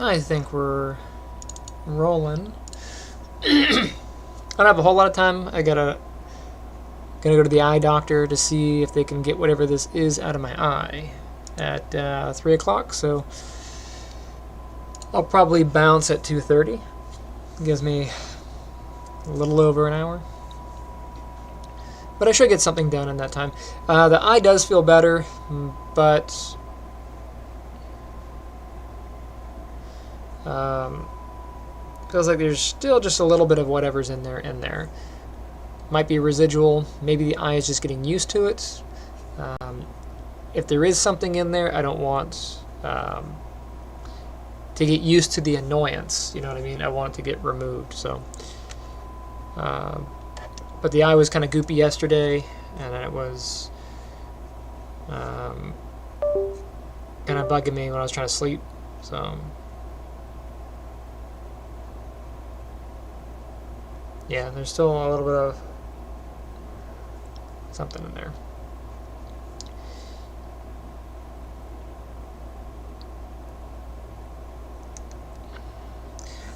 I think we're rolling. I don't have a whole lot of time. I gonna go to the eye doctor to see if they can get whatever this is out of my eye at 3 o'clock. So I'll probably bounce at 2:30. Gives me a little over an hour. But I should get something done in that time. The eye does feel better, but feels like there's still just a little bit of whatever's in there. Might be residual. Maybe the eye is just getting used to it. If there is something in there, I don't want to get used to the annoyance. You know what I mean? I want it to get removed. So, but the eye was kind of goopy yesterday, and it was kind of bugging me when I was trying to sleep. So. Yeah, there's still a little bit of something in there.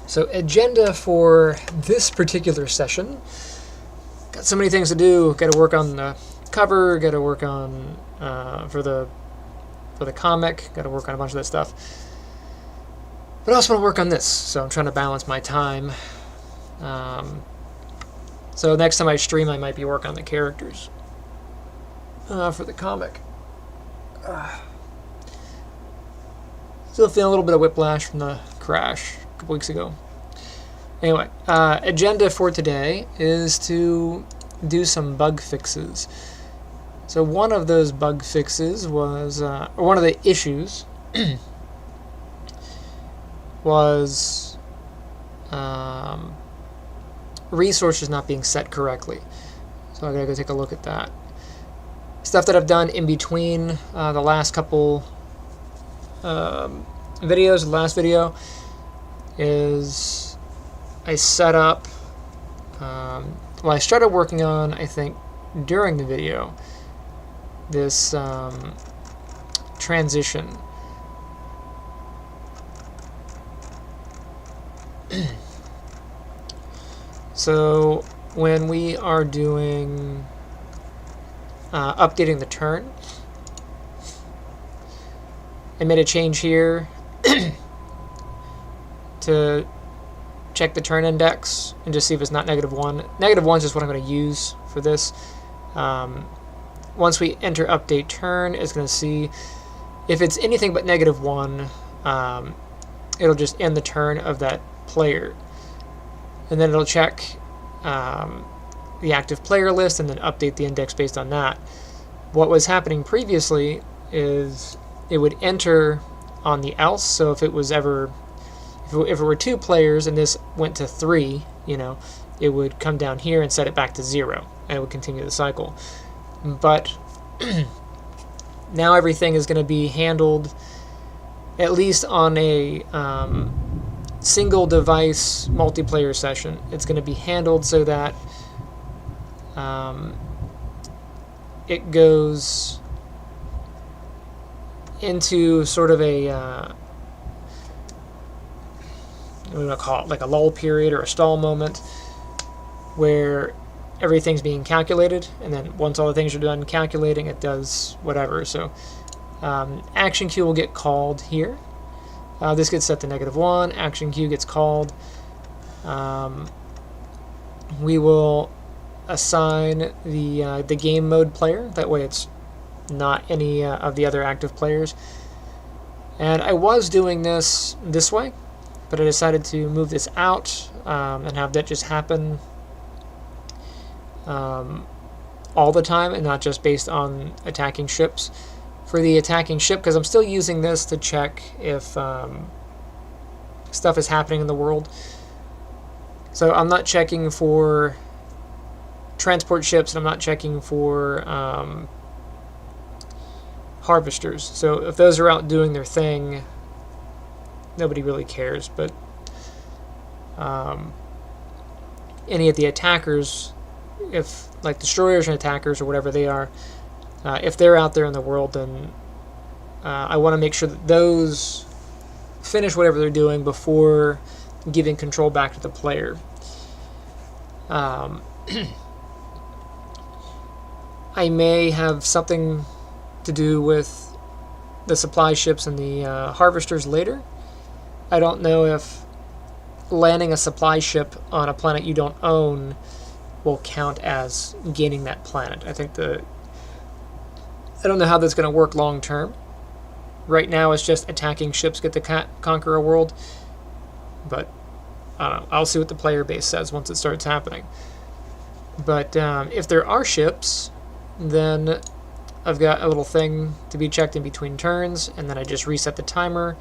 So, agenda for this particular session. Got so many things to do. Got to work on the cover. Got to work on for the comic. Got to work on a bunch of that stuff. But I also want to work on this. So I'm trying to balance my time. So next time I stream, I might be working on the characters for the comic. Still feeling a little bit of whiplash from the crash a couple weeks ago. Anyway, agenda for today is to do some bug fixes. So one of those bug fixes was, or one of the issues was resources not being set correctly. So I gotta go take a look at that. Stuff that I've done in between the last couple videos. The last video is I set up, well, I started working on, I think, during the video, this transition. So when we are doing updating the turn, I made a change here to check the turn index and just see if it's not -1. -1 is just what I'm going to use for this. Once we enter update turn, it's going to see if it's anything but -1, it'll just end the turn of that player. And then it'll check the active player list and then update the index based on that. What was happening previously is it would enter on the else. So if it was ever, if it were 2 players and this went to 3, you know, it would come down here and set it back to 0, and it would continue the cycle. But now everything is going to be handled, at least on a single device multiplayer session. It's going to be handled so that it goes into sort of a what do I call it, like a lull period or a stall moment, where everything's being calculated, and then once all the things are done calculating, it does whatever. So action queue will get called here. This gets set to -1. Action queue gets called. We will assign the game mode player. That way it's not any of the other active players. And I was doing this way, but I decided to move this out and have that just happen all the time and not just based on attacking ships. For the attacking ship, because I'm still using this to check if stuff is happening in the world. So I'm not checking for transport ships, and I'm not checking for harvesters. So if those are out doing their thing, nobody really cares. But any of the attackers, if like destroyers and attackers or whatever they are, if they're out there in the world, then I want to make sure that those finish whatever they're doing before giving control back to the player. I may have something to do with the supply ships and the harvesters later. I don't know if landing a supply ship on a planet you don't own will count as gaining that planet. I don't know how that's going to work long term. Right now it's just attacking ships get to conquer a world, but I don't know. I'll see what the player base says once it starts happening. But if there are ships, then I've got a little thing to be checked in between turns, and then I just reset the timer.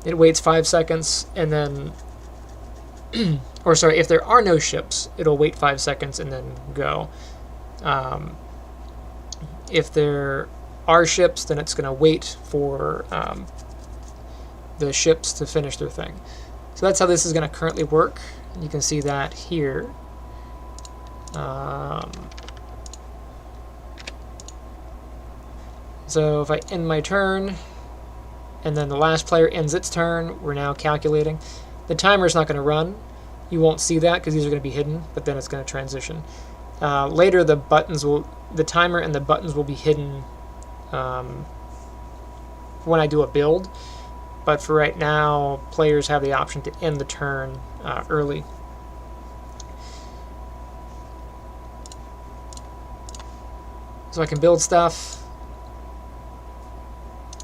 It waits 5 seconds, and then or sorry, if there are no ships, it'll wait 5 seconds and then go. If there are ships, then it's going to wait for the ships to finish their thing. So that's how this is going to currently work. You can see that here. So if I end my turn, and then the last player ends its turn, we're now calculating. The timer's not going to run. You won't see that because these are going to be hidden, but then it's going to transition. Later, the timer and the buttons will be hidden when I do a build. But for right now, players have the option to end the turn early. So I can build stuff.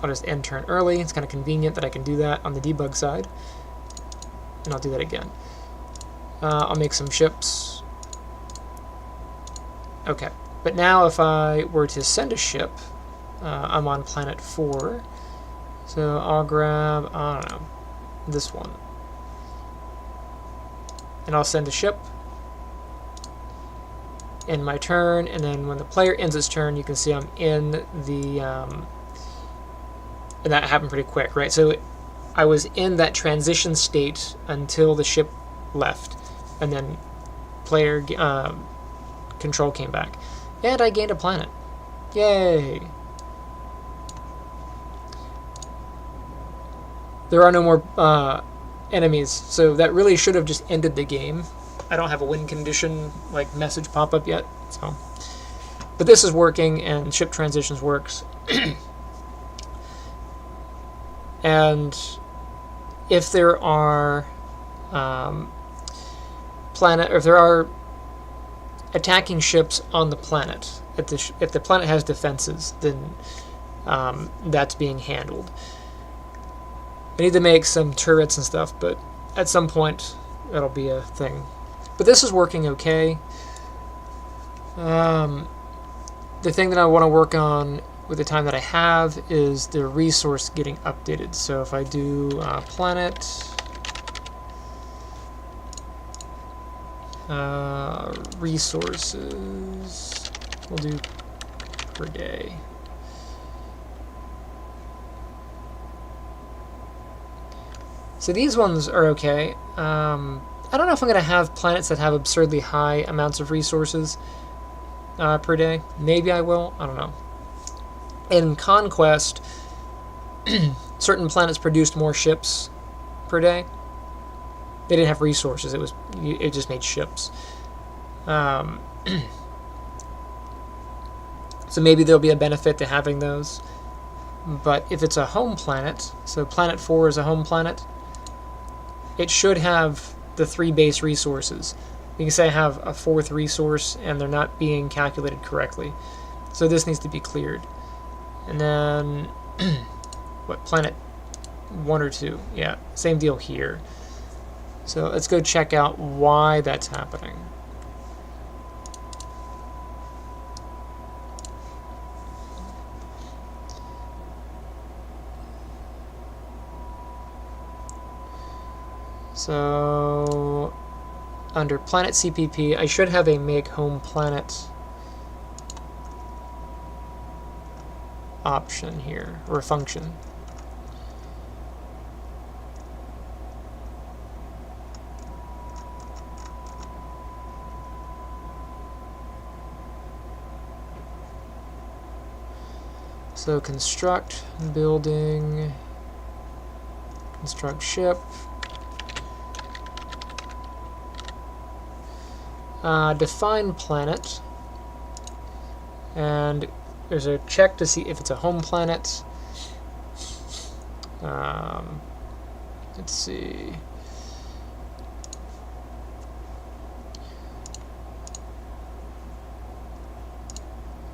I'll just end turn early. It's kind of convenient that I can do that on the debug side. And I'll do that again. I'll make some ships. Okay. But now if I were to send a ship, I'm on planet 4. So I'll grab, I don't know, this one. And I'll send a ship. End my turn, and then when the player ends its turn, you can see I'm in the, and that happened pretty quick, right? So I was in that transition state until the ship left, and then player control came back. And I gained a planet. Yay! There are no more enemies, so that really should have just ended the game. I don't have a win condition like message pop up yet, so. But this is working, and ship transitions works. And if there are if there are attacking ships on the planet, if the planet has defenses, then that's being handled. I need to make some turrets and stuff, but at some point that'll be a thing. But this is working okay. The thing that I want to work on with the time that I have is the resource getting updated. So if I do planet, resources, we'll do per day. So these ones are okay. I don't know if I'm going to have planets that have absurdly high amounts of resources per day. Maybe I will. I don't know. In Conquest, certain planets produced more ships per day. They didn't have resources. It just made ships. So maybe there'll be a benefit to having those. But if it's a home planet, so Planet 4 is a home planet, it should have the 3 base resources. You can say I have a 4th resource and they're not being calculated correctly. So this needs to be cleared. And then, what, planet 1 or 2? Yeah, same deal here. So let's go check out why that's happening. So under Planet CPP, I should have a make home planet option here, or a function. So construct building Construct ship. Define planet. And there's a check to see if it's a home planet. Let's see.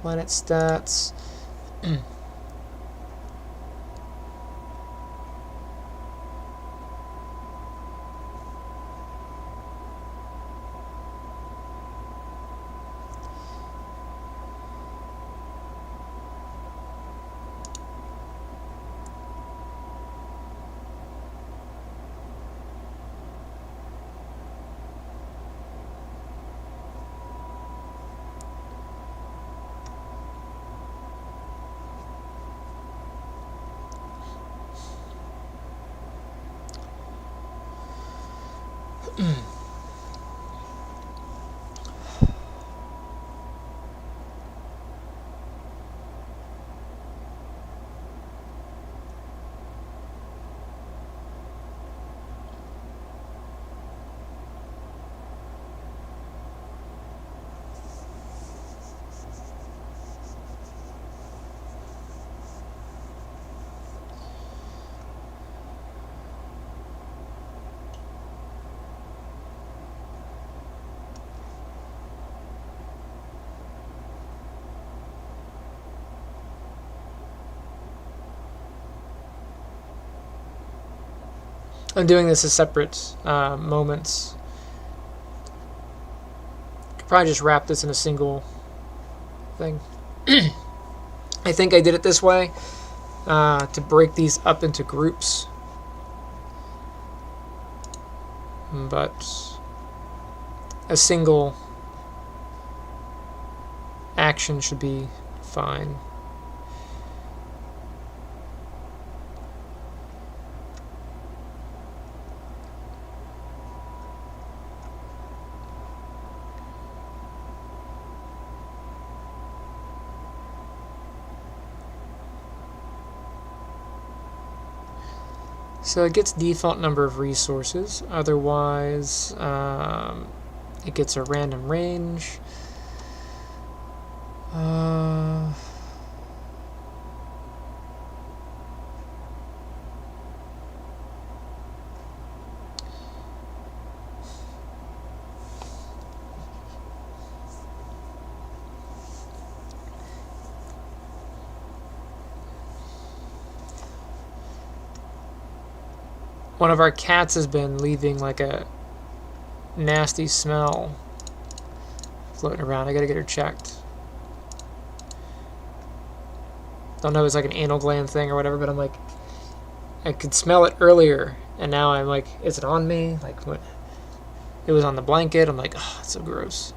Planet stats. I'm doing this as separate moments. Could probably just wrap this in a single thing. I think I did it this way to break these up into groups. But a single action should be fine. So it gets default number of resources, otherwise it gets a random range. One of our cats has been leaving like a nasty smell floating around. I gotta get her checked. Don't know if it's like an anal gland thing or whatever, but I'm like, I could smell it earlier, and now I'm like, is it on me? Like, what? It was on the blanket. I'm like, oh, it's so gross.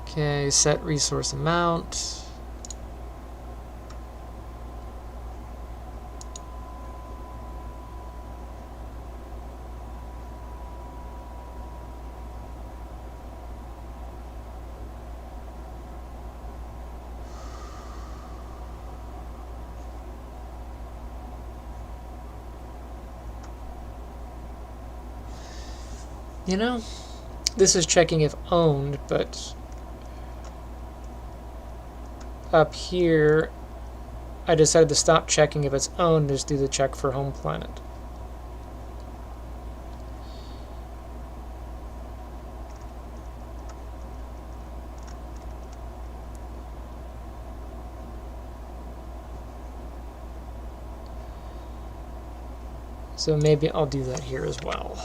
Okay, set resource amount. You know, this is checking if owned, but up here, I decided to stop checking if it's owned, just do the check for home planet. So maybe I'll do that here as well.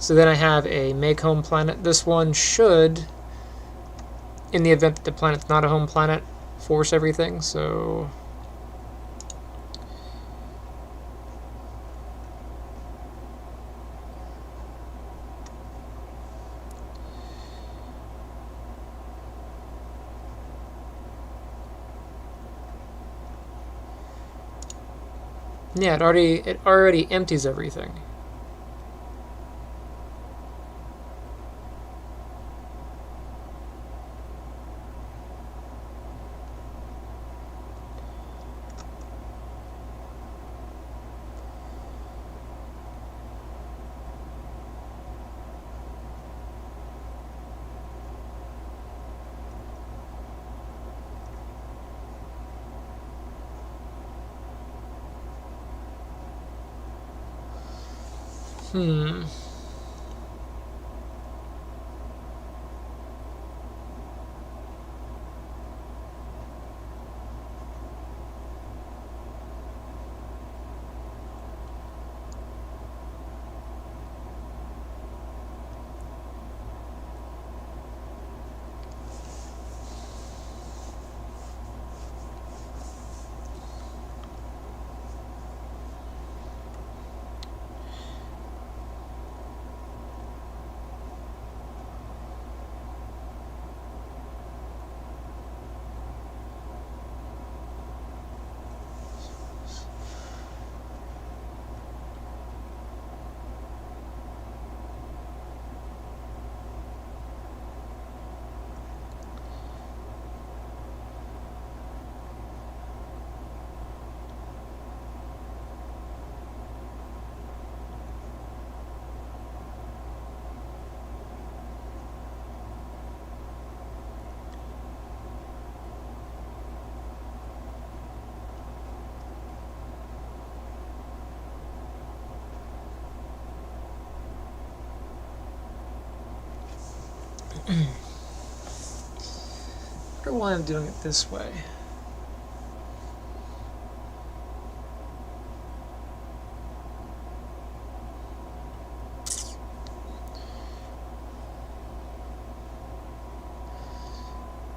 So then I have a make home planet. This one should, in the event that the planet's not a home planet, force everything. So yeah, it already empties everything. I wonder why I'm doing it this way.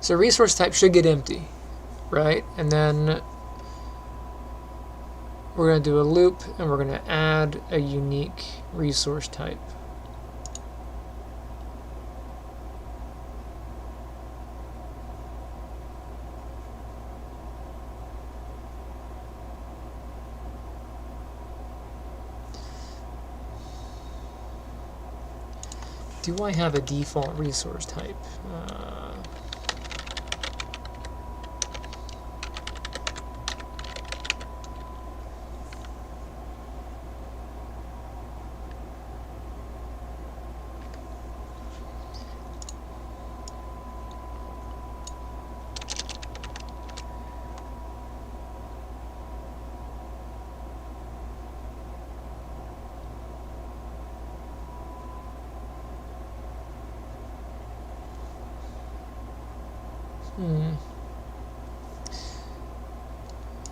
So resource type should get empty, right? And then we're going to do a loop and we're going to add a unique resource type. Do I have a default resource type?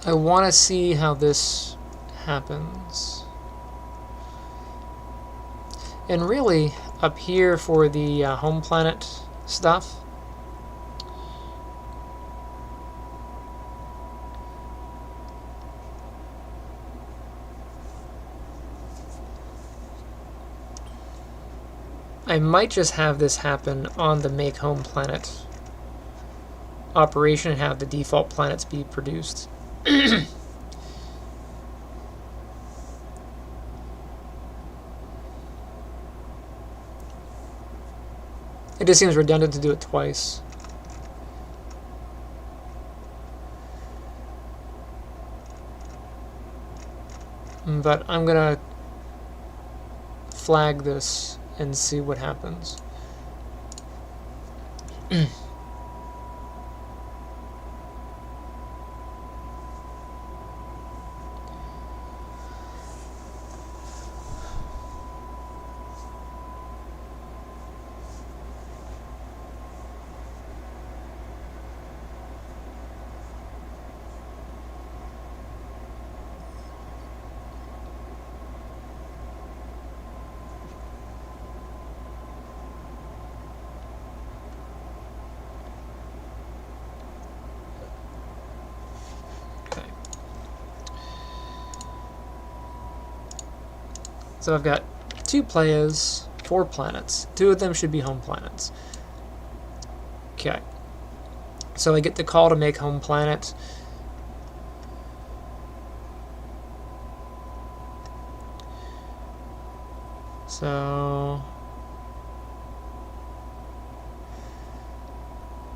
I want to see how this happens. And really, up here for the home planet stuff, I might just have this happen on the make home planet operation and have the default planets be produced. It just seems redundant to do it twice. But I'm gonna flag this and see what happens. So I've got 2 players, 4 planets. 2 of them should be home planets. Okay. So I get the call to make home planet. So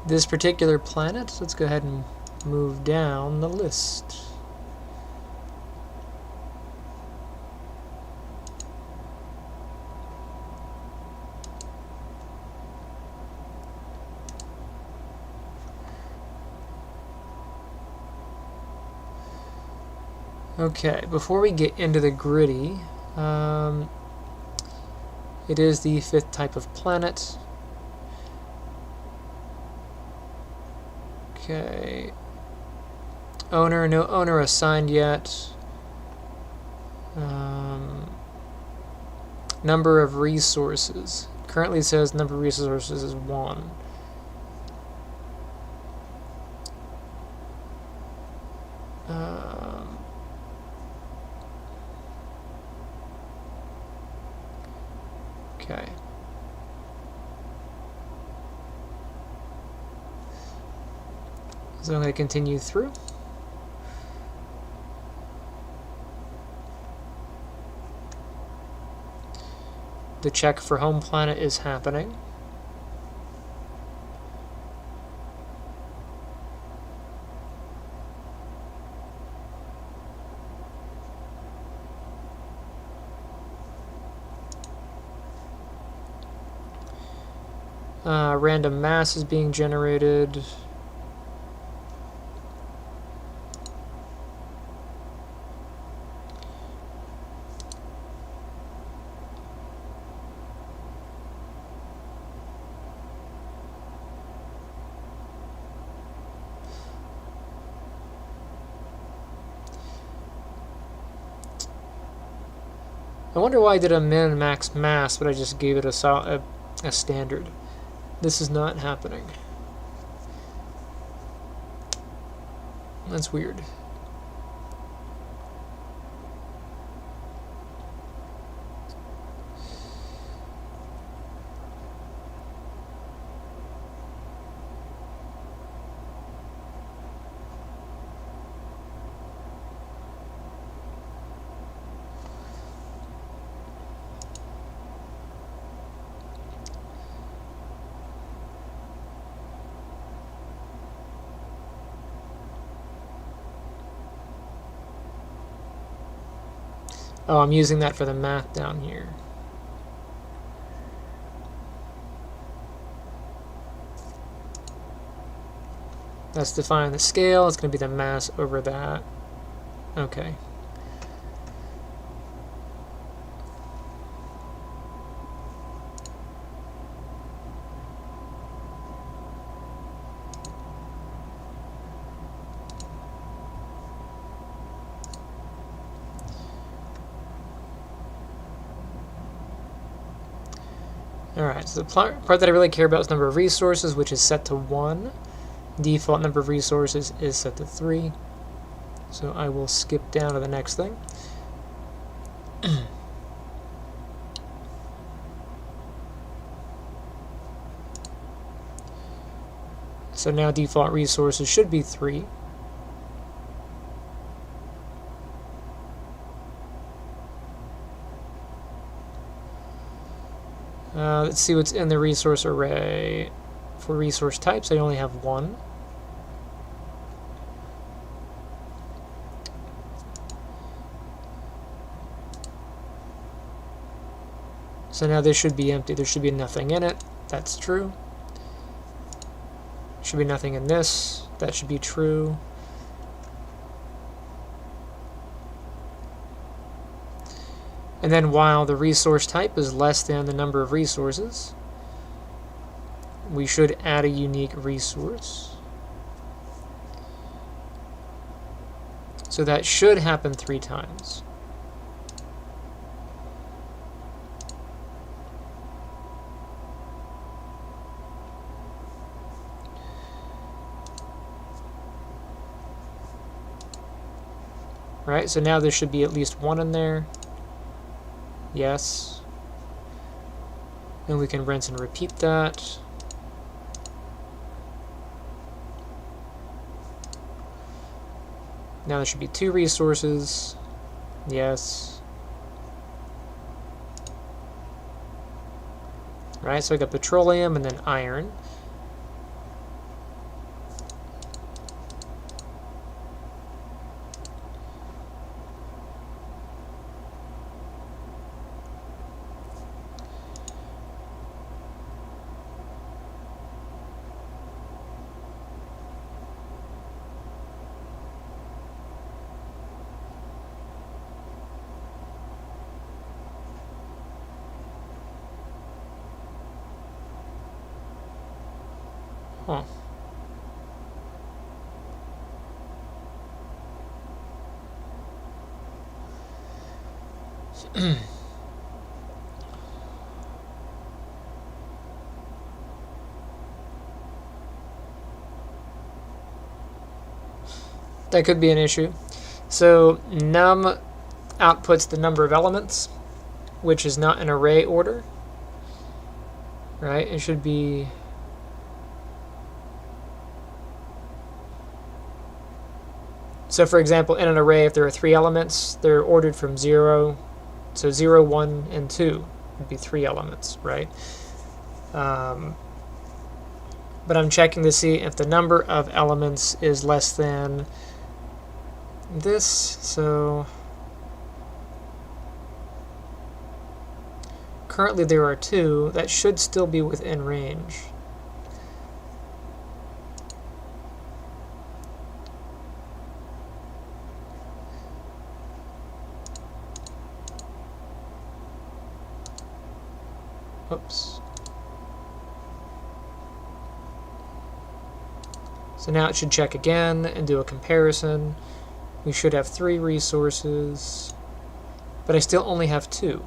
this particular planet, let's go ahead and move down the list. Okay, before we get into the gritty, it is the 5th type of planet. Okay. Owner, no owner assigned yet. Number of resources. Currently it says number of resources is 1. Okay. So I'm going to continue through. The check for home planet is happening. Random mass is being generated. I wonder why I did a min and max mass, but I just gave it a standard. This is not happening. That's weird. Oh, I'm using that for the math down here. That's defining the scale. It's going to be the mass over that. Okay. Alright, so the part that I really care about is number of resources, which is set to 1. Default number of resources is set to 3. So I will skip down to the next thing. So now default resources should be 3. Let's see what's in the resource array. For resource types, I only have 1. So now this should be empty. There should be nothing in it. That's true. Should be nothing in this. That should be true. And then while the resource type is less than the number of resources, we should add a unique resource. So that should happen 3 times. Right, so now there should be at least 1 in there. Yes. And we can rinse and repeat that. Now there should be 2 resources. Yes. Right, so I got petroleum and then iron. Huh. That could be an issue. So num outputs the number of elements, which is not an array order. Right? It should be... So for example, in an array, if there are 3 elements, they're ordered from 0. So 0, 1, and 2 would be 3 elements, right? But I'm checking to see if the number of elements is less than this. So currently there are 2. That should still be within range. Oops. So now it should check again and do a comparison. We should have 3 resources, but I still only have 2.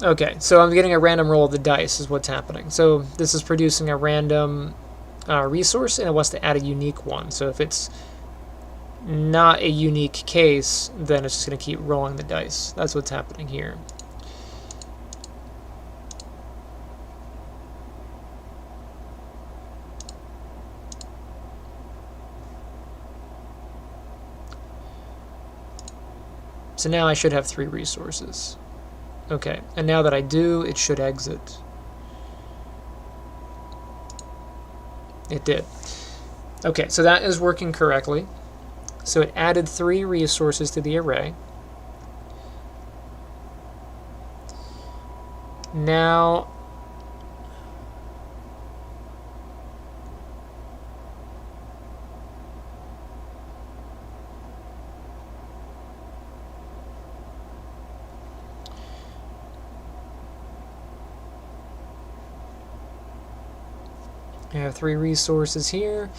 Okay, so I'm getting a random roll of the dice is what's happening. So this is producing a random resource, and it wants to add a unique one. So if it's not a unique case, then it's just going to keep rolling the dice. That's what's happening here. So now I should have 3 resources. Okay, and now that I do, it should exit. It did. Okay, so that is working correctly. So it added 3 resources to the array. Now, I have 3 resources here.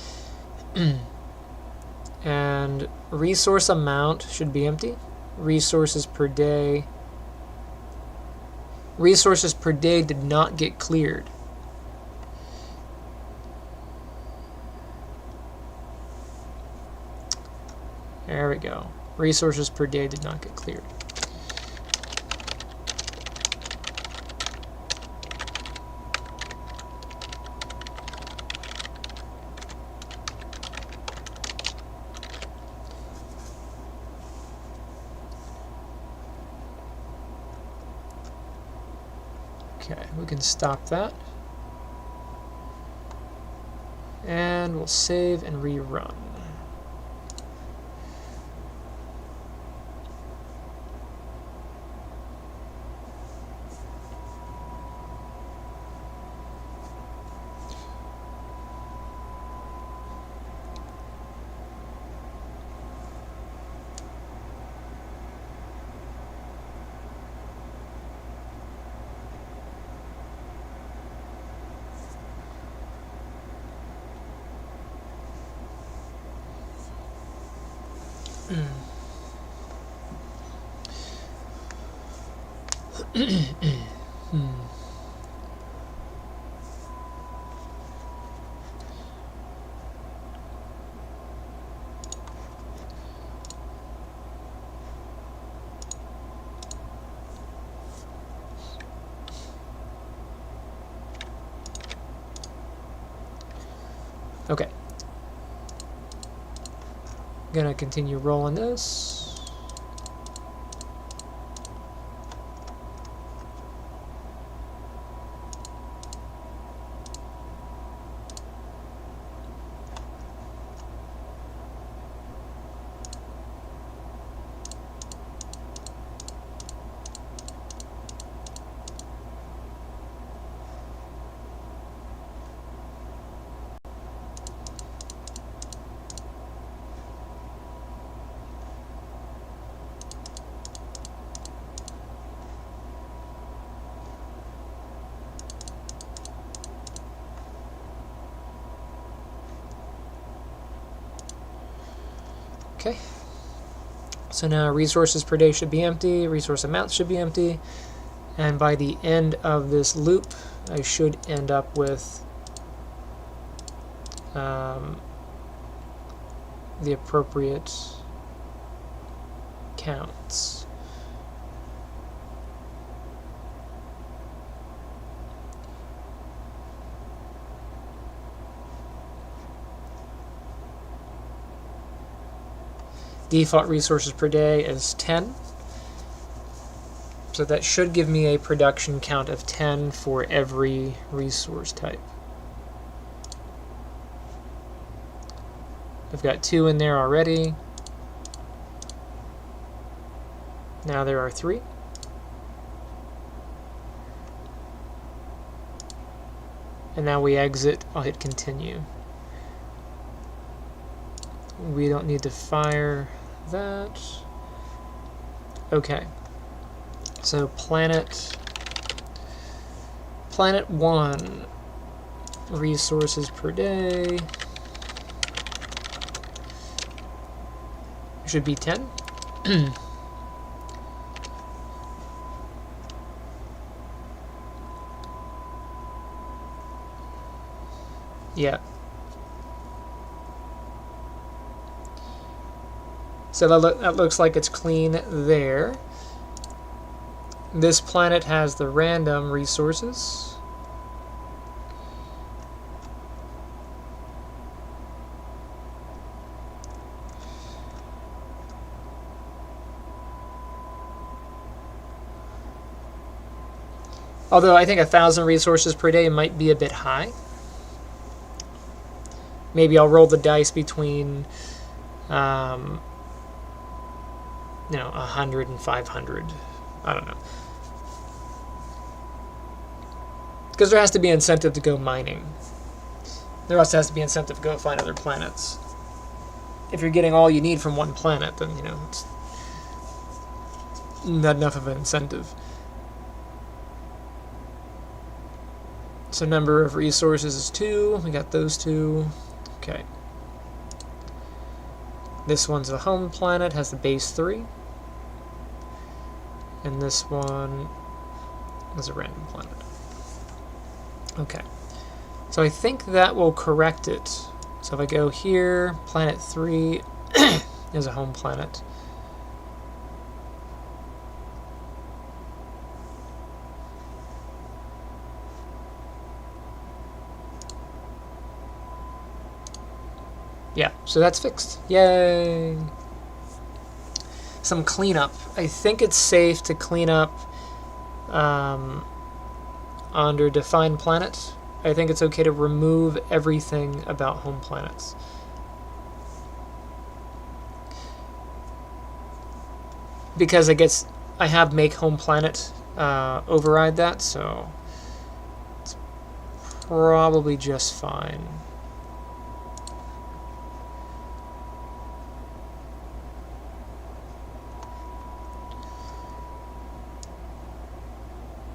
And resource amount should be empty. Resources per day. Resources per day did not get cleared. There we go. Resources per day did not get cleared. Okay, we can stop that. And we'll save and rerun. Okay. Gonna continue rolling this. Okay. So now resources per day should be empty, resource amounts should be empty, and by the end of this loop, I should end up with the appropriate counts. Default resources per day is 10. So that should give me a production count of 10 for every resource type. I've got 2 in there already. Now there are 3. And now we exit. I'll hit continue. We don't need to fire that. Okay. So planet 1 resources per day should be 10. Yeah. So that looks like it's clean there. This planet has the random resources. Although I think 1,000 resources per day might be a bit high. Maybe I'll roll the dice between 100 and 500. I don't know. Because there has to be incentive to go mining. There also has to be incentive to go find other planets. If you're getting all you need from one planet, then, it's not enough of an incentive. So number of resources is 2. We got those 2. Okay. This one's the home planet, has the base 3. And this one is a random planet. Okay. So I think that will correct it. So if I go here, planet 3 is a home planet. Yeah, so that's fixed. Yay! Some cleanup. I think it's safe to clean up under define planet. I think it's okay to remove everything about home planets. Because I have make home planet override that, so it's probably just fine.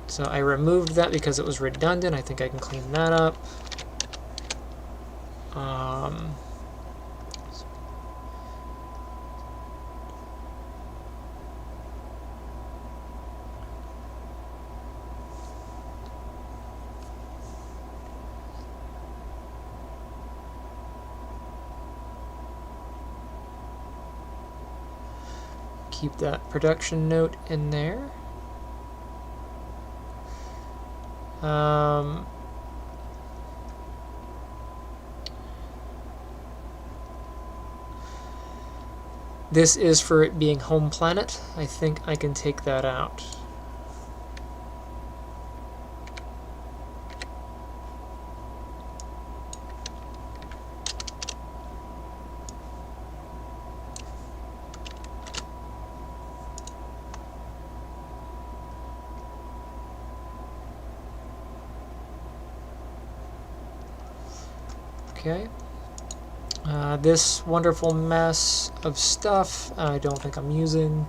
So I removed that because it was redundant. I think I can clean that up. keep that production note in there. This is for it being home planet. I think I can take that out. Okay. This wonderful mess of stuff I don't think I'm using.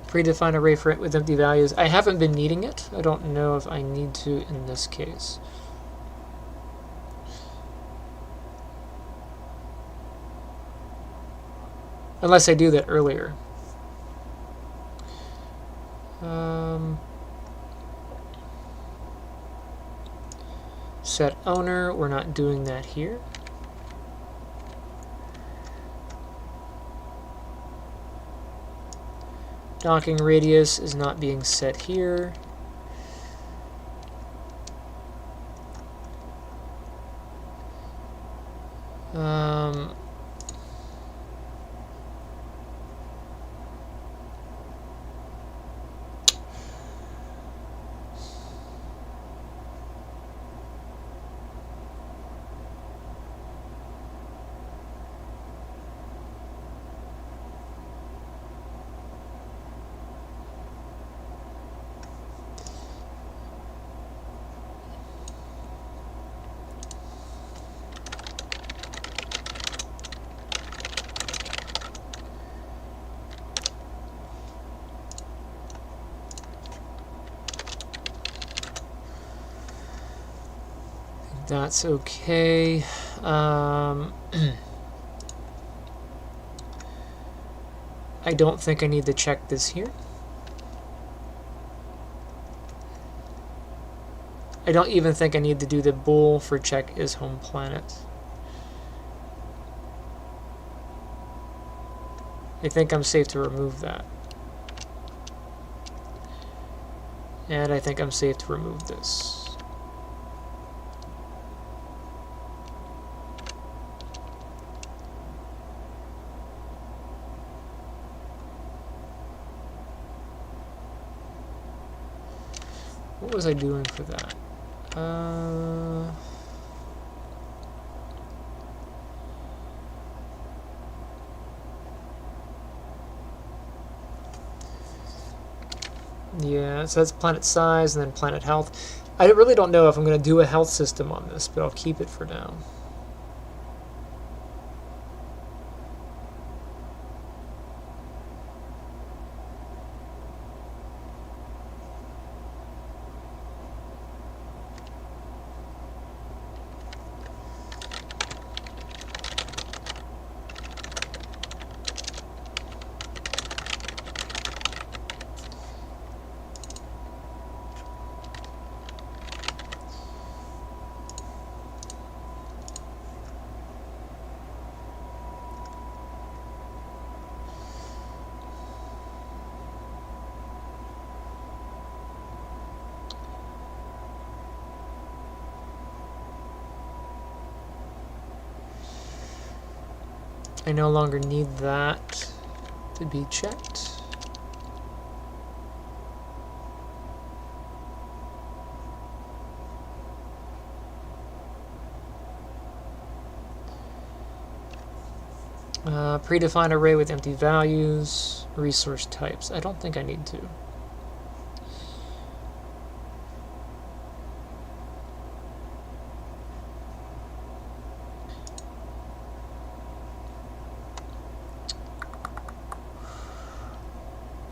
Predefine array for it with empty values. I haven't been needing it. I don't know if I need to in this case. Unless I do that earlier. Set owner, we're not doing that here. Docking radius is not being set here. That's okay. I don't think I need to check this here. I don't even think I need to do the bool for check is home planet. I think I'm safe to remove that. And I think I'm safe to remove this. What was I doing for that? Yeah, so that's planet size and then planet health. I really don't know if I'm going to do a health system on this, but I'll keep it for now. I no longer need that to be checked. Predefine array with empty values, resource types. I don't think I need to.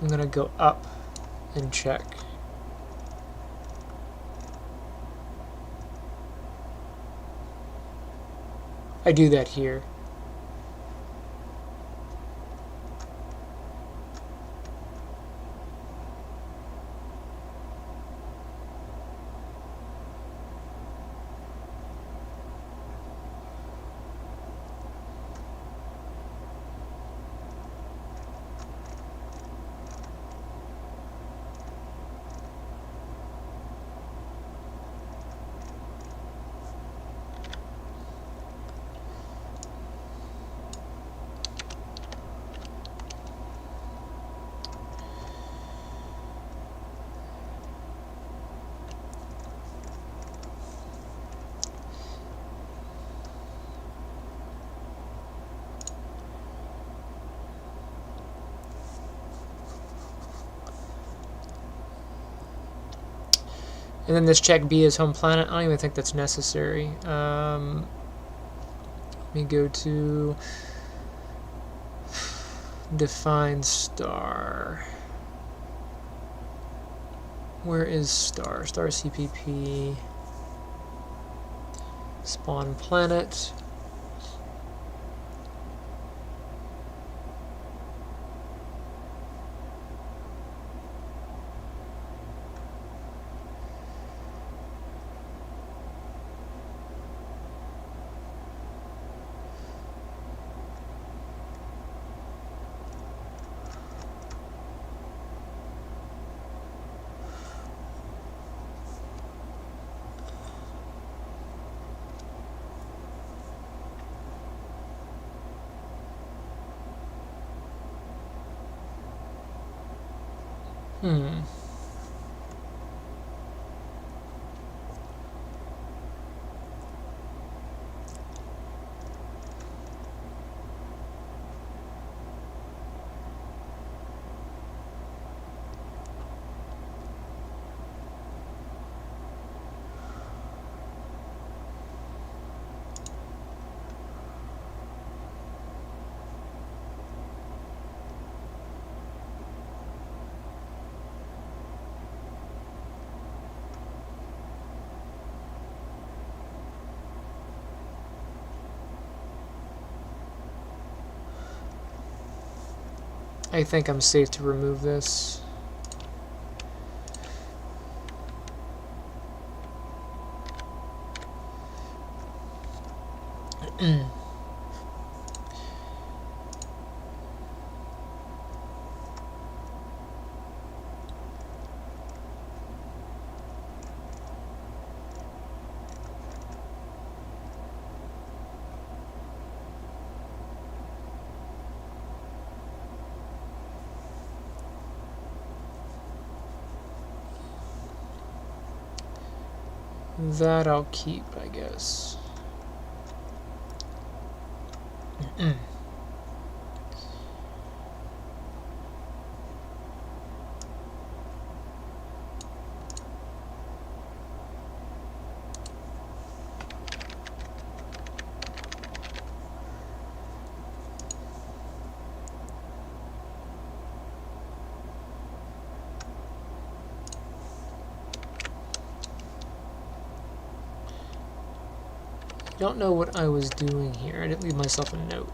I'm going to go up and check. I do that here. And then this check B is home planet. I don't even think that's necessary. Let me go to define star. Where is star? Star CPP. Spawn planet. Hmm. I think I'm safe to remove this. That I'll keep, I guess. I don't know what I was doing here. I didn't leave myself a note.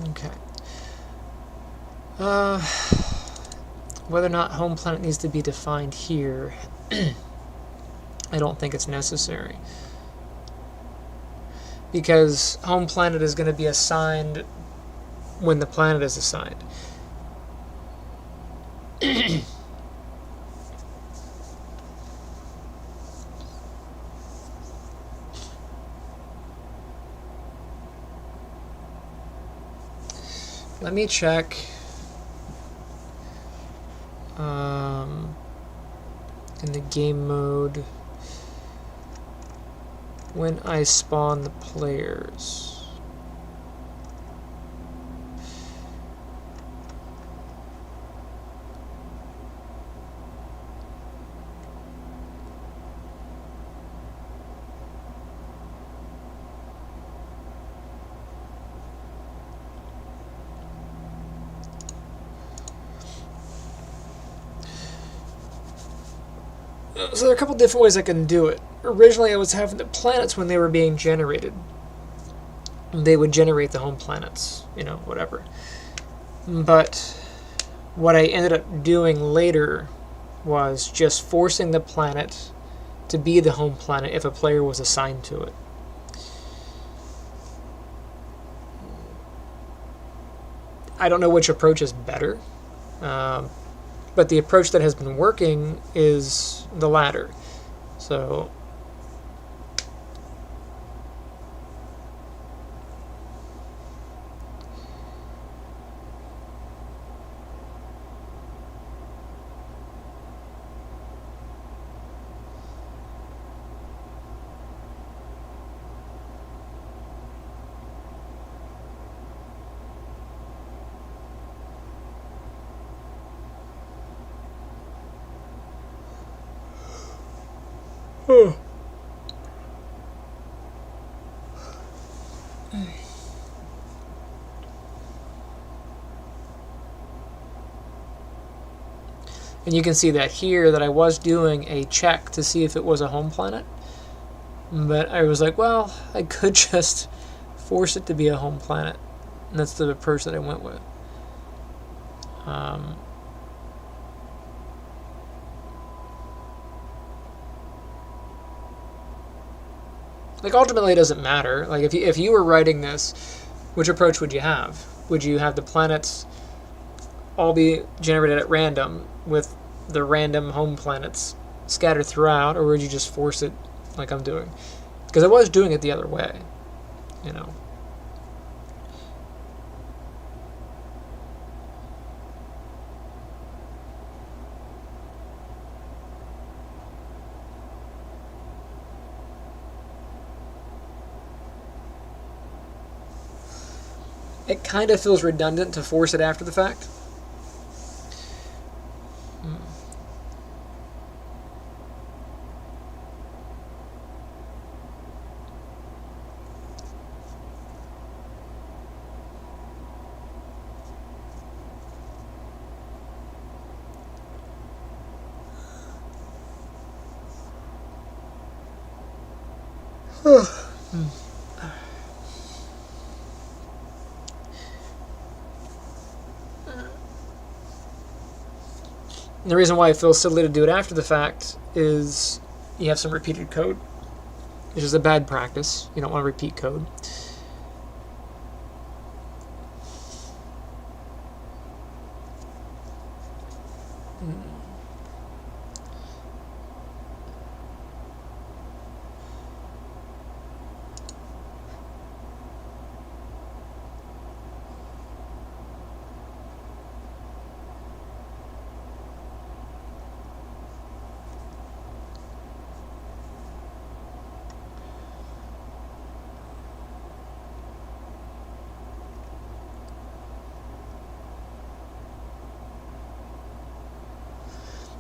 Okay. Whether or not home planet needs to be defined here, I don't think it's necessary. Because home planet is going to be assigned when the planet is assigned. let me check. In the game mode, when I spawn the players. So there are a couple different ways I can do it. Originally I was having the planets when they were being generated. They would generate the home planets, you know, whatever. But what I ended up doing later was just forcing the planet to be the home planet if a player was assigned to it. I don't know which approach is better. But the approach that has been working is the latter. So and you can see that here that I was doing a check to see if it was a home planet. But I was like, well, I could just force it to be a home planet. And that's the approach that I went with. Like, ultimately it doesn't matter. Like, if you were writing this, which approach would you have? Would you have the planets all be generated at random with the random home planets scattered throughout, or would you just force it like I'm doing? Because I was doing it the other way, you know. It kind of feels redundant to force it after the fact. And the reason why it feels silly to do it after the fact is you have some repeated code, which is a bad practice. You don't want to repeat code.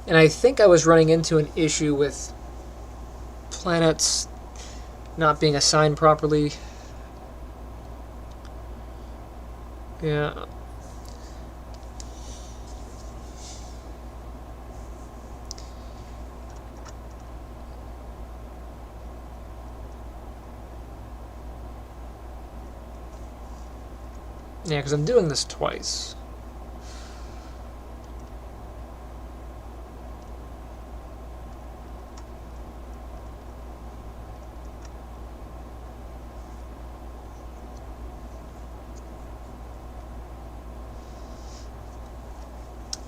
And I think I was running into an issue with planets not being assigned properly. Yeah. Yeah, because I'm doing this twice.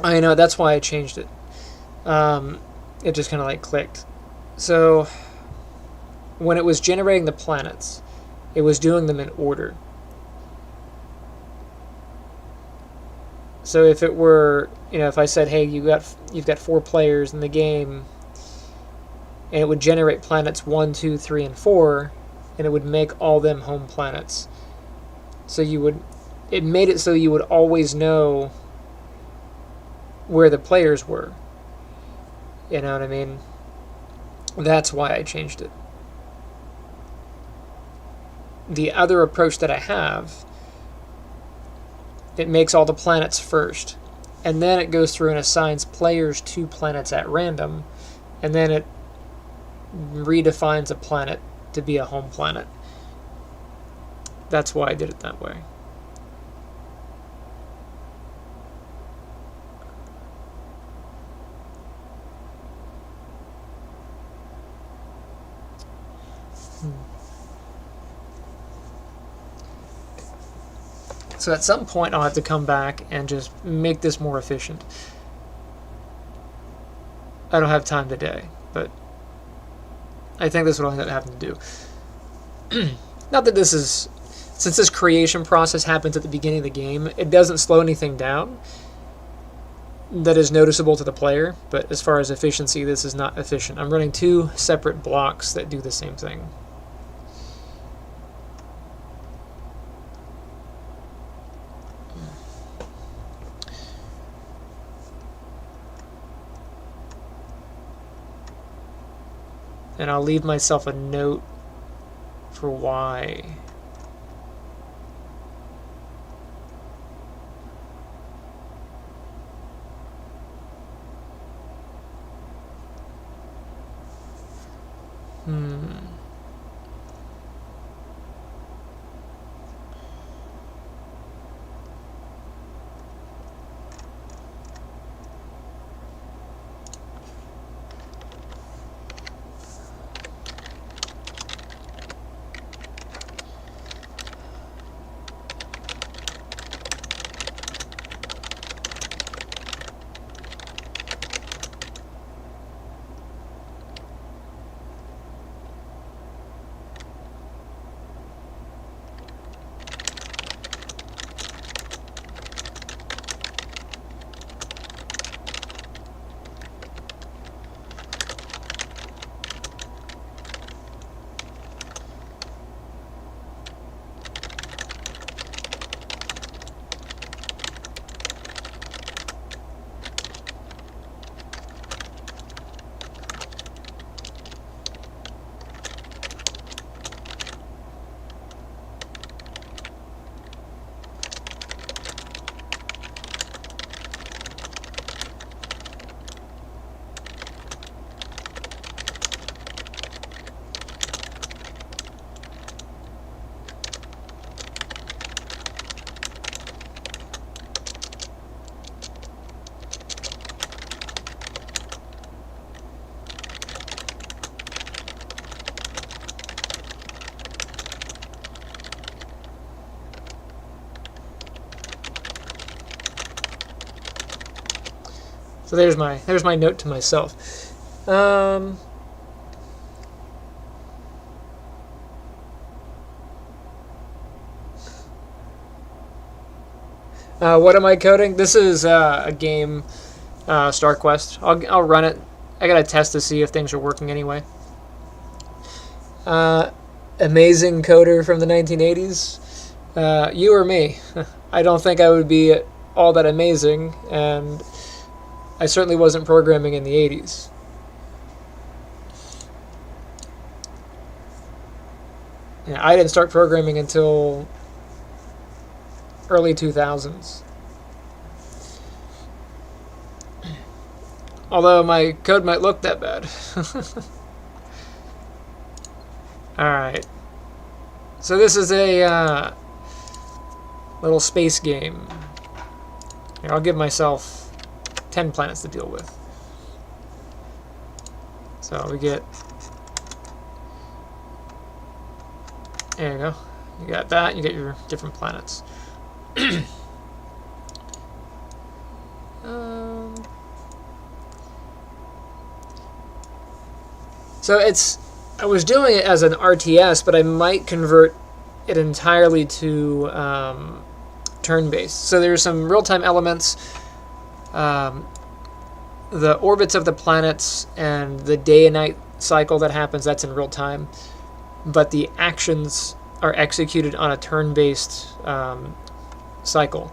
I know, that's why I changed it. It just kind of like clicked. So when it was generating the planets, it was doing them in order. So if it were, if I said, hey, you've got 4 players in the game, and it would generate planets 1, 2, 3, and 4, and it would make all them home planets. So it made it so you would always know where the players were. You know what I mean? That's why I changed it. The other approach that I have, it makes all the planets first, and then it goes through and assigns players to planets at random, and then it redefines a planet to be a home planet. That's why I did it that way. So at some point I'll have to come back and just make this more efficient. I don't have time today, but I think this is what I'll end up having to do. Not that this is... Since this creation process happens at the beginning of the game, it doesn't slow anything down that is noticeable to the player, but as far as efficiency, this is not efficient. I'm running 2 separate blocks that do the same thing. And I'll leave myself a note for why. So there's my note to myself. What am I coding? This is a game, StarQuest. I'll run it. I gotta test to see if things are working anyway. Amazing coder from the 1980s. You or me? I don't think I would be all that amazing, and I certainly wasn't programming in the 80s. Yeah, I didn't start programming until early 2000s. Although my code might look that bad. Alright. So this is a little space game. Here, I'll give myself 10 planets to deal with. So we get... There you go. You got that, you get your different planets. So I was doing it as an RTS, but I might convert it entirely to turn-based. So there's some real-time elements. The orbits of the planets and the day and night cycle that happens, that's in real time. But the actions are executed on a turn-based cycle.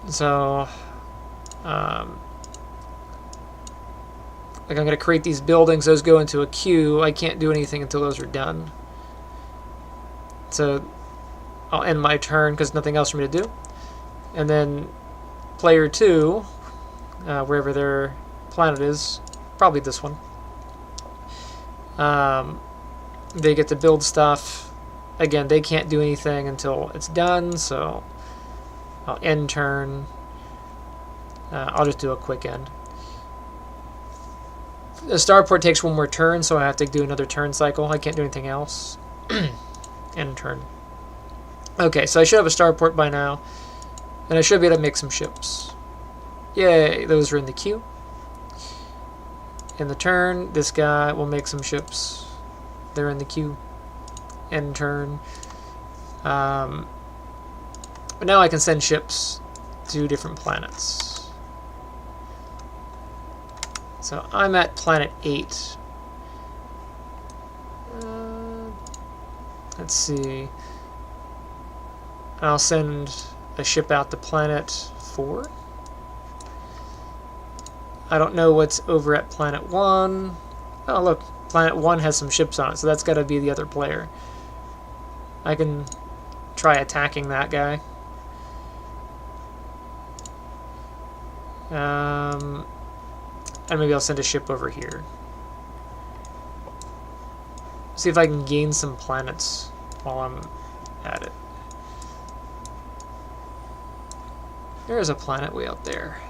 So, like I'm going to create these buildings. Those go into a queue. I can't do anything until those are done. So I'll end my turn because nothing else for me to do. And then player 2, wherever their planet is, probably this one, they get to build stuff. Again, they can't do anything until it's done, so I'll end turn. I'll just do a quick end. The starport takes one more turn, so I have to do another turn cycle. I can't do anything else. End turn. Okay, so I should have a starport by now, and I should be able to make some ships. Yay, those are in the queue. In the turn, this guy will make some ships. They're in the queue. End turn. But now I can send ships to different planets. So I'm at planet 8. Let's see. I'll send a ship out to planet 4. I don't know what's over at planet 1. Oh, look. Planet 1 has some ships on it, so that's got to be the other player. I can try attacking that guy. And maybe I'll send a ship over here. See if I can gain some planets while I'm at it. There's a planet way out there.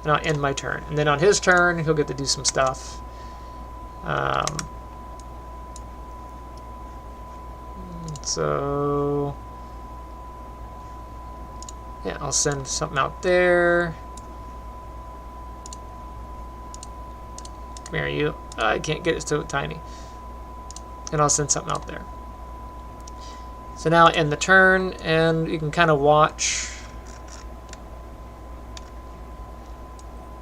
And I'll end my turn. And then on his turn, he'll get to do some stuff. So yeah, I'll send something out there. Come here, you. I can't get it, so tiny. And I'll send something out there. So now I end the turn, and you can kind of watch.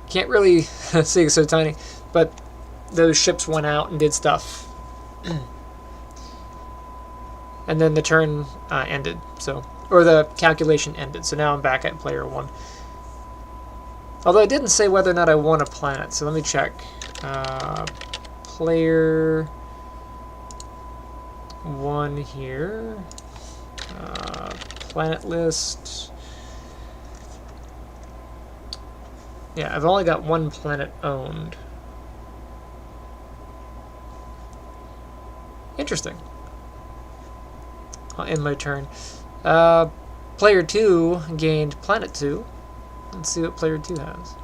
Can't really see it's so tiny, but those ships went out and did stuff. And then the turn ended, so, or the calculation ended. So now I'm back at player 1. Although it didn't say whether or not I won a planet, so let me check. Player 1 here. Planet list. Yeah, I've only got one planet owned. Interesting. I'll end my turn. Player 2 gained planet 2. Let's see what player 2 has.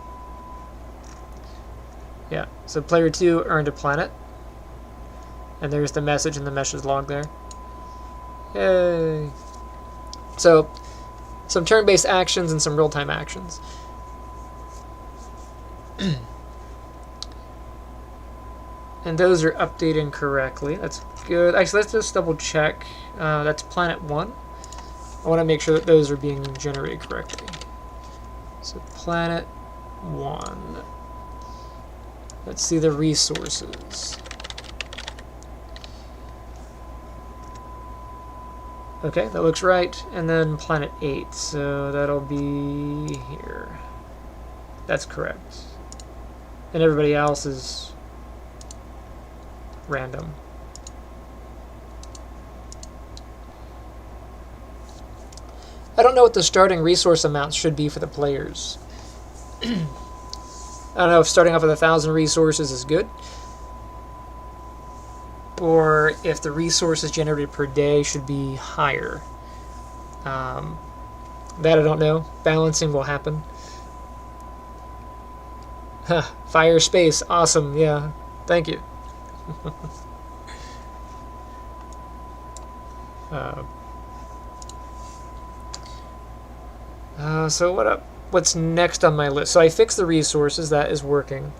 Yeah, so player 2 earned a planet. And there's the message in the message log there. Yay! So, some turn-based actions and some real-time actions. And those are updating correctly. That's good. Actually, let's just double check. That's planet 1. I want to make sure that those are being generated correctly. So planet 1. Let's see the resources. Okay, that looks right. And then planet 8. So that'll be here. That's correct. And everybody else is random. I don't know what the starting resource amounts should be for the players. I don't know if starting off with 1,000 resources is good, or if the resources generated per day should be higher. That I don't know. Balancing will happen. Huh, fire space, awesome, yeah. Thank you. So what's next on my list? So I fixed the resources, that is working.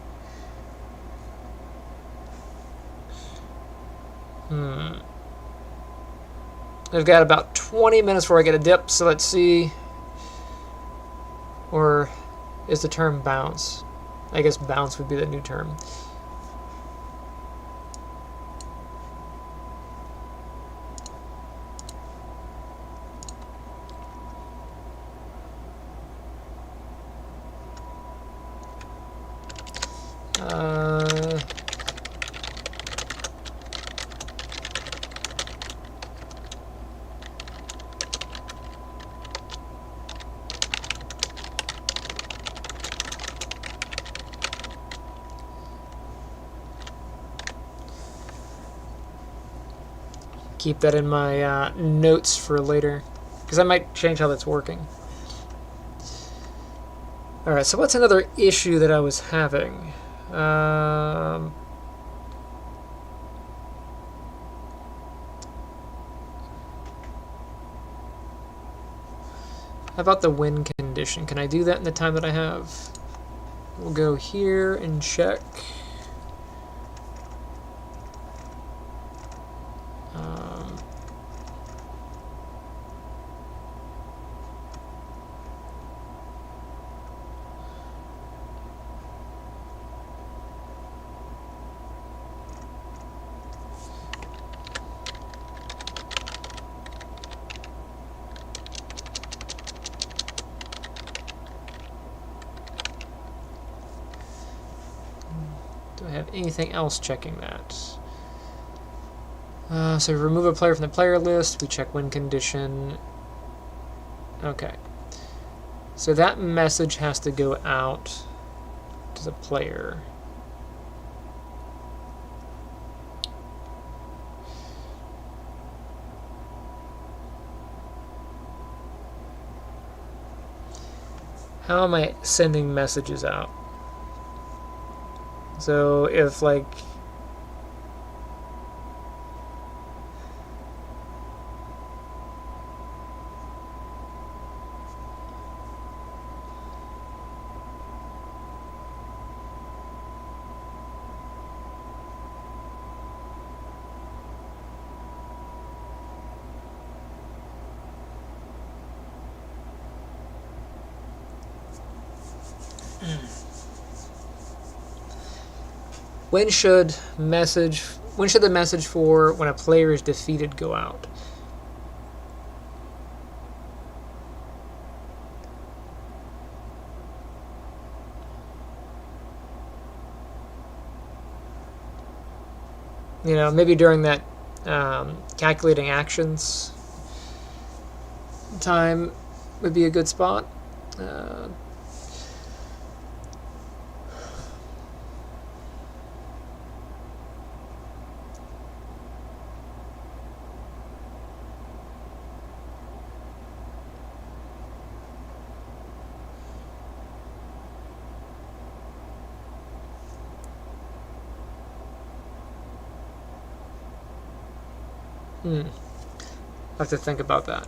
I've got about 20 minutes before I get a dip, so let's see. Or is the term bounce? I guess bounce would be the new term. Keep that in my notes for later, because I might change how that's working. Alright, so what's another issue that I was having? How about the win condition? Can I do that in the time that I have? We'll go here and check. Do I have anything else checking that? So remove a player from the player list. We check win condition. Okay. So that message has to go out to the player. How am I sending messages out? So if like when should the message for when a player is defeated go out? You know, maybe during that calculating actions time would be a good spot. I have to think about that.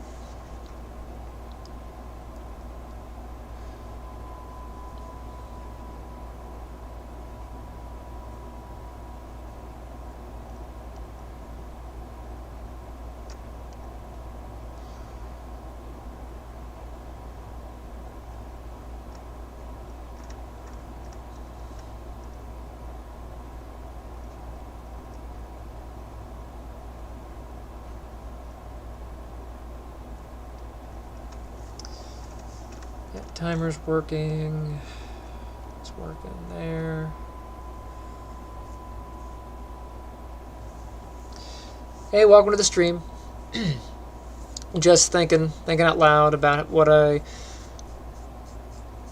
Yep, timer's working. It's working there. Hey, welcome to the stream. Just thinking out loud about what I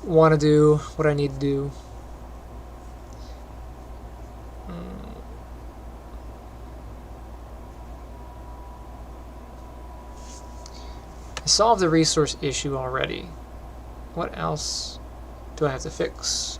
want to do, what I need to do. I solved the resource issue already. What else do I have to fix?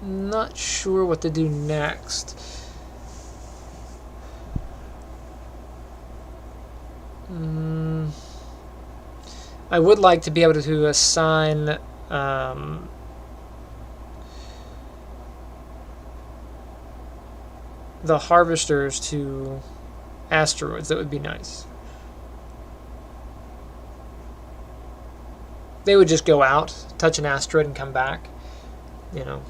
Not sure what to do next. I would like to be able to assign the harvesters to asteroids. That would be nice. They would just go out, touch an asteroid, and come back. You know.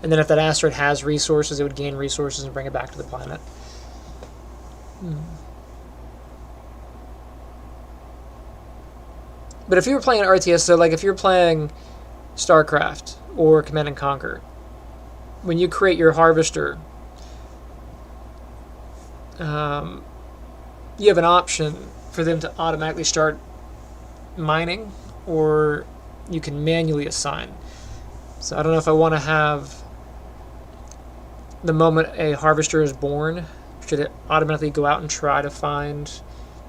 And then if that asteroid has resources, it would gain resources and bring it back to the planet. But if you were playing an RTS, so like if you're playing StarCraft or Command and Conquer, when you create your harvester, you have an option for them to automatically start mining, or you can manually assign. So I don't know if I want to have the moment a harvester is born, should it automatically go out and try to find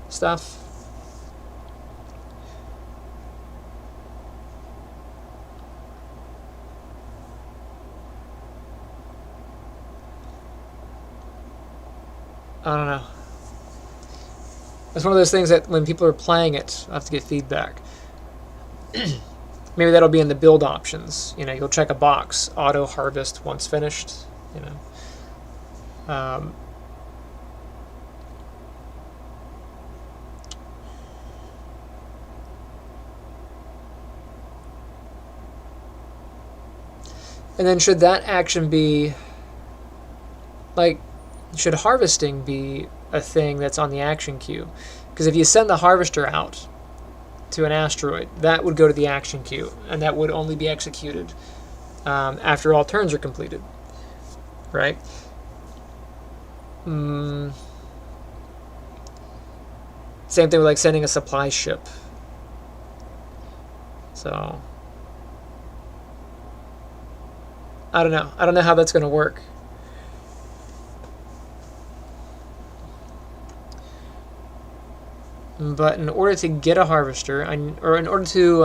stuff? I don't know. It's one of those things that when people are playing it, I have to get feedback. Maybe that'll be in the build options. You know, you'll check a box, auto harvest once finished. You know. And then should that action be, like, should harvesting be a thing that's on the action queue? Because if you send the harvester out to an asteroid, that would go to the action queue, and that would only be executed after all turns are completed, right? Same thing with like sending a supply ship. So I don't know. I don't know how that's going to work. But in order to get a harvester, or in order to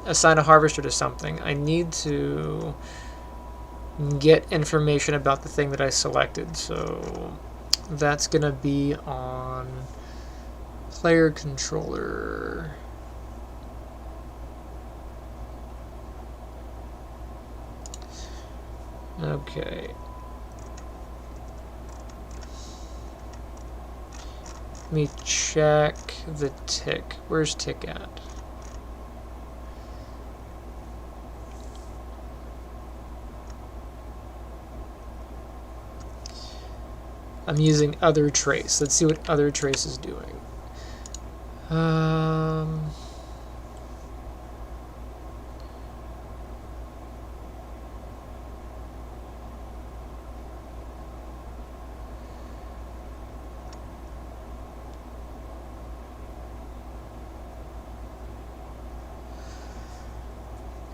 assign a harvester to something, I need to get information about the thing that I selected. So that's going to be on player controller. Okay. Let me check the tick. Where's tick at? I'm using other trace. Let's see what other trace is doing.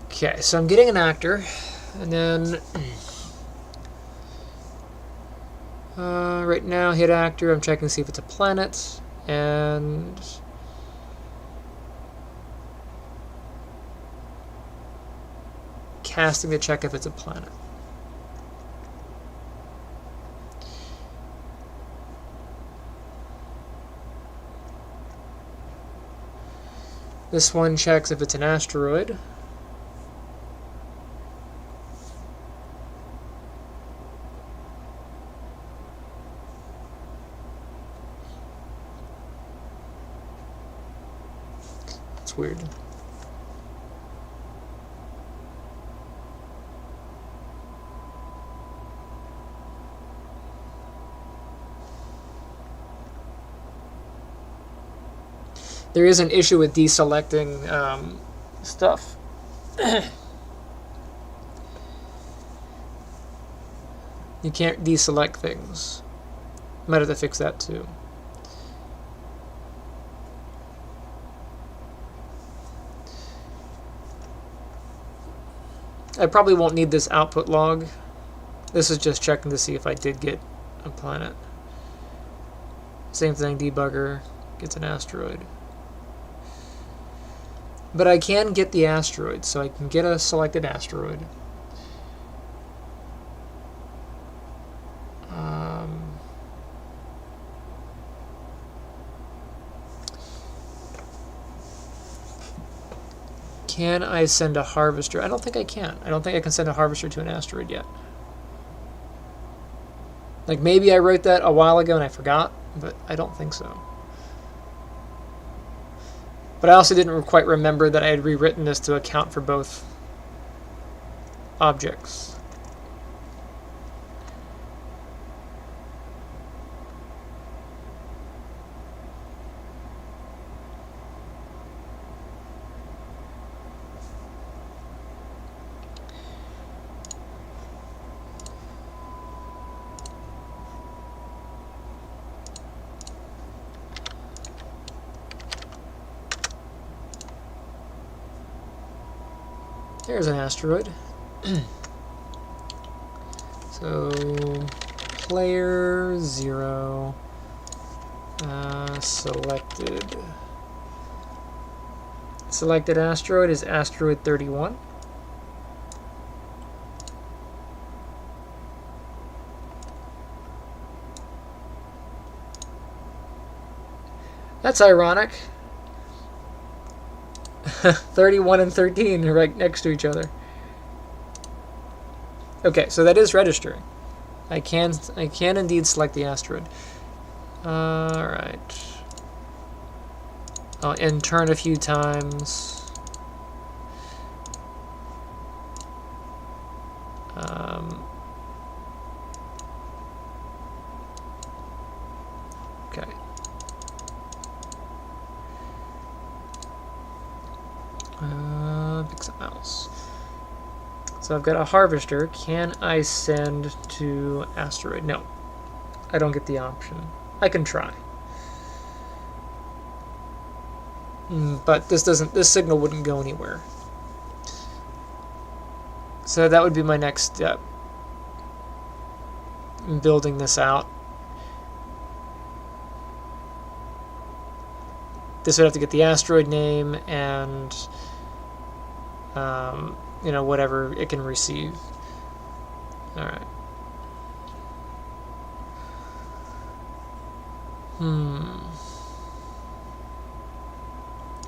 Okay, so I'm getting an actor, and then right now hit actor. I'm checking to see if it's a planet, and casting to check if it's a planet. This one checks if it's an asteroid. It's weird. There is an issue with deselecting stuff. You can't deselect things. Might have to fix that too. I probably won't need this output log. This is just checking to see if I did get a planet. Same thing, debugger gets an asteroid. But I can get the asteroid, so I can get a selected asteroid. Can I send a harvester? I don't think I can. I don't think I can send a harvester to an asteroid yet. Like, maybe I wrote that a while ago and I forgot, but I don't think so. But I also didn't quite remember that I had rewritten this to account for both objects. There's an asteroid. So, player 0 selected. Selected asteroid is asteroid 31. That's ironic. 31 and 13 are right next to each other. Okay, so that is registering. I can indeed select the asteroid. Alright. I'll end turn a few times. Okay. Pick something else. So I've got a harvester. Can I send to asteroid? No. I don't get the option. I can try. But this signal wouldn't go anywhere. So that would be my next step in building this out. This would have to get the asteroid name and you know, whatever it can receive. All right.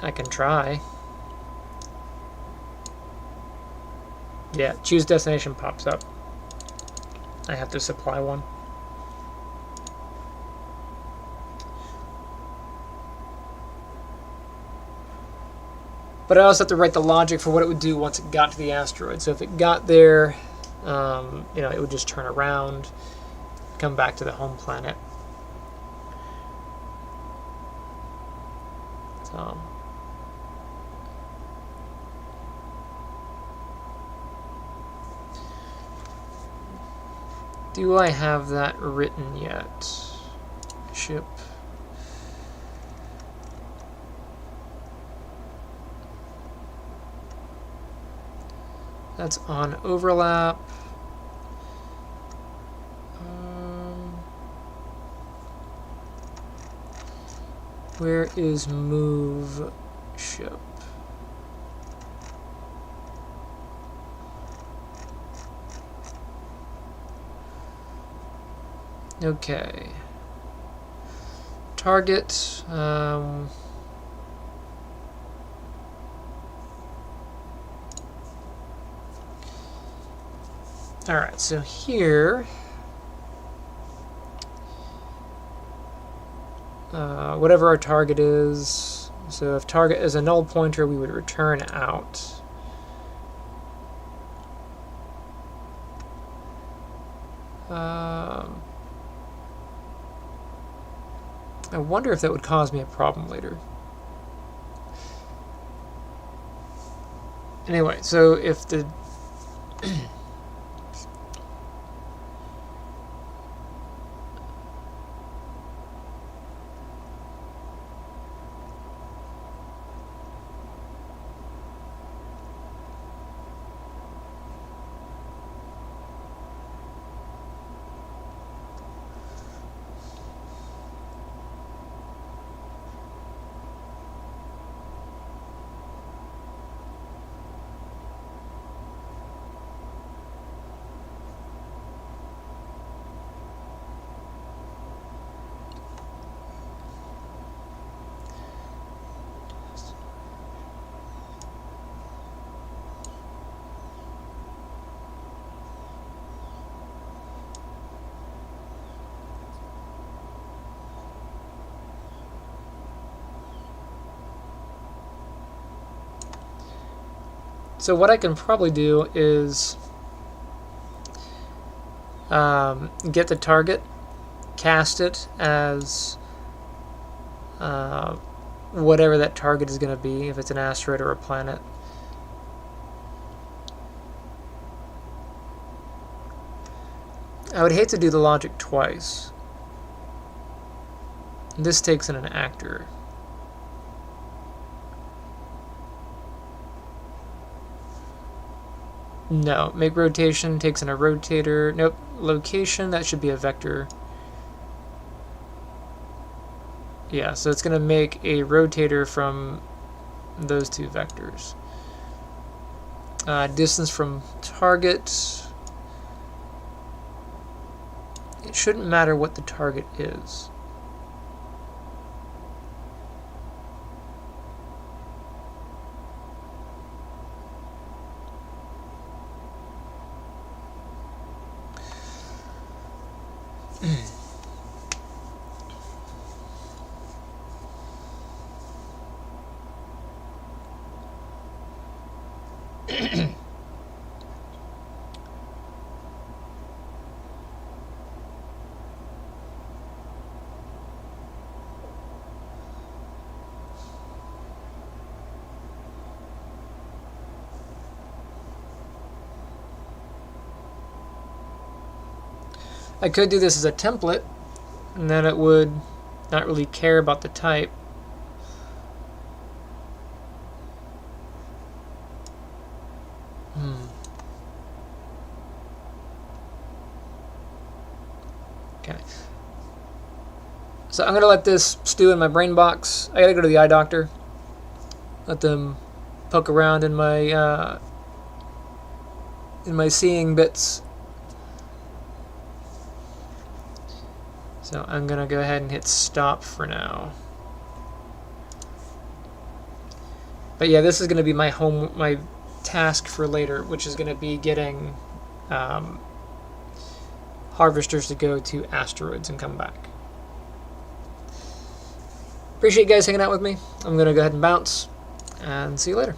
I can try. Yeah, choose destination pops up. I have to supply one. But I also have to write the logic for what it would do once it got to the asteroid. So if it got there, you know, it would just turn around, come back to the home planet. So, do I have that written yet? Ship. That's on overlap. Where is move ship? Okay. Target. All right, so here, whatever our target is, so if target is a null pointer, we would return out. I wonder if that would cause me a problem later. Anyway, so if the So what I can probably do is get the target, cast it as whatever that target is going to be, if it's an asteroid or a planet. I would hate to do the logic twice. This takes in an actor. No, make rotation takes in a rotator. Nope, location, that should be a vector. Yeah, so it's going to make a rotator from those two vectors. Distance from target. It shouldn't matter what the target is. I could do this as a template, and then it would not really care about the type. Okay. So I'm going to let this stew in my brain box. I got to go to the eye doctor. Let them poke around in my seeing bits. So I'm going to go ahead and hit stop for now. But yeah, this is going to be my task for later, which is going to be getting harvesters to go to asteroids and come back. Appreciate you guys hanging out with me. I'm going to go ahead and bounce, and see you later.